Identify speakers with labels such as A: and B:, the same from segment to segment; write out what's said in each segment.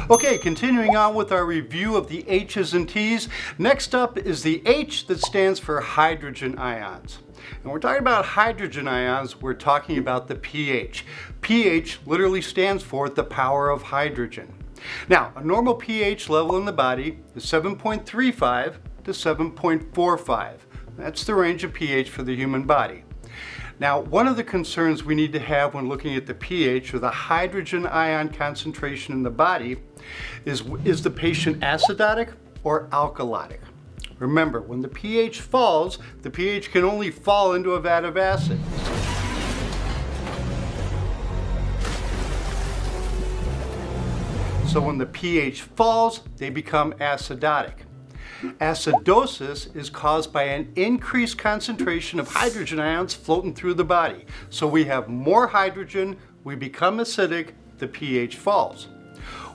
A: Okay, continuing on with our review of the H's and T's. Next up is the H that stands for hydrogen ions. And we're talking about hydrogen ions, we're talking about the pH. pH literally stands for the power of hydrogen. Now, a normal pH level in the body is 7.35 to 7.45. That's the range of pH for the human body. Now, one of the concerns we need to have when looking at the pH, or the hydrogen ion concentration in the body, is the patient acidotic or alkalotic? Remember, when the pH falls, the pH can only fall into a vat of acid. So when the pH falls, they become acidotic. Acidosis is caused by an increased concentration of hydrogen ions floating through the body. So we have more hydrogen, we become acidic, the pH falls.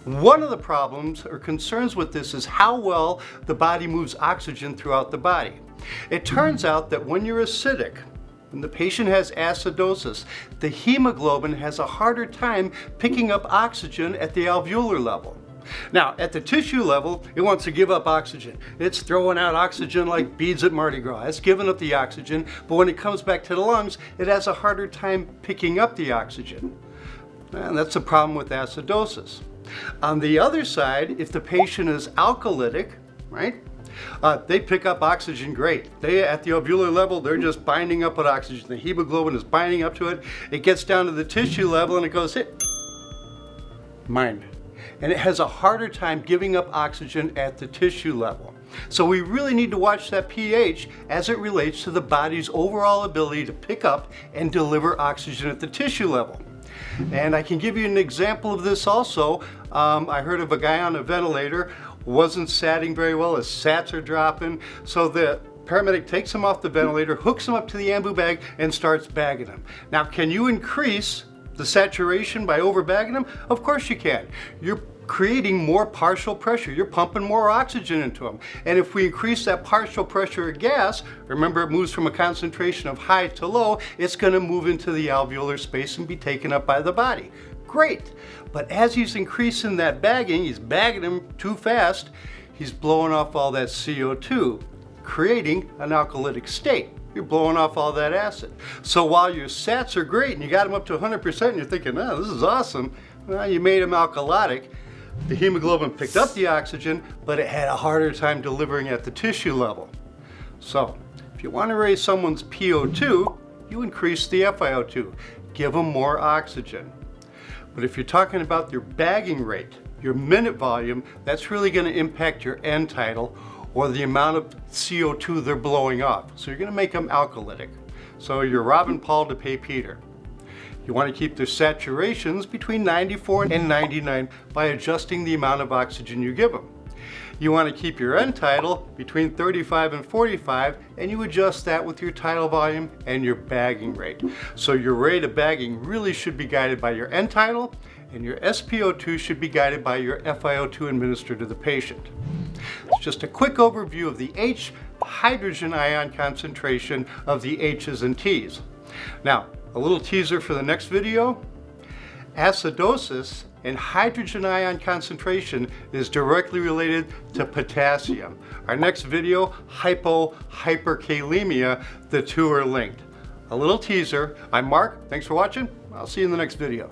A: One of the problems or concerns with this is how well the body moves oxygen throughout the body. It turns out that when you're acidic, when the patient has acidosis, the hemoglobin has a harder time picking up oxygen at the alveolar level. Now, at the tissue level, it wants to give up oxygen. It's throwing out oxygen like beads at Mardi Gras. It's giving up the oxygen, but when it comes back to the lungs, it has a harder time picking up the oxygen. And that's the problem with acidosis. On the other side, if the patient is alkalytic, right, they pick up oxygen great. They, at the alveolar level, they're just binding up with oxygen. The hemoglobin is binding up to it. It gets down to the tissue level and it goes, hit, mine. And it has a harder time giving up oxygen at the tissue level. So we really need to watch that pH as it relates to the body's overall ability to pick up and deliver oxygen at the tissue level. And I can give you an example of this also. I heard of a guy on a ventilator, wasn't satting very well, his sats are dropping, so the paramedic takes him off the ventilator, hooks him up to the ambu bag, and starts bagging him. Now, can you increase the saturation by over-bagging him? Of course you can. You're creating more partial pressure. You're pumping more oxygen into them. And if we increase that partial pressure of gas, remember it moves from a concentration of high to low, it's going to move into the alveolar space and be taken up by the body. Great. But as he's increasing that bagging, he's bagging them too fast, he's blowing off all that CO2, creating an alkalytic state. You're blowing off all that acid. So while your sats are great and you got them up to 100% and you're thinking, oh, this is awesome, well, you made them alkalotic. The hemoglobin picked up the oxygen, but it had a harder time delivering at the tissue level. So if you want to raise someone's PO2, you increase the FiO2. Give them more oxygen. But if you're talking about your bagging rate, your minute volume, that's really going to impact your end tidal, or the amount of CO2 they're blowing off. So you're going to make them alkalytic. So you're robbing Paul to pay Peter. You want to keep their saturations between 94 and 99 by adjusting the amount of oxygen you give them. You want to keep your end tidal between 35 and 45, and you adjust that with your tidal volume and your bagging rate. So your rate of bagging really should be guided by your end tidal, and your SpO2 should be guided by your FiO2 administered to the patient. It's just a quick overview of the H hydrogen ion concentration of the H's and T's. Now, a little teaser for the next video. Acidosis and hydrogen ion concentration is directly related to potassium. Our next video, hyperkalemia, the two are linked. A little teaser. I'm Mark, thanks for watching. I'll see you in the next video.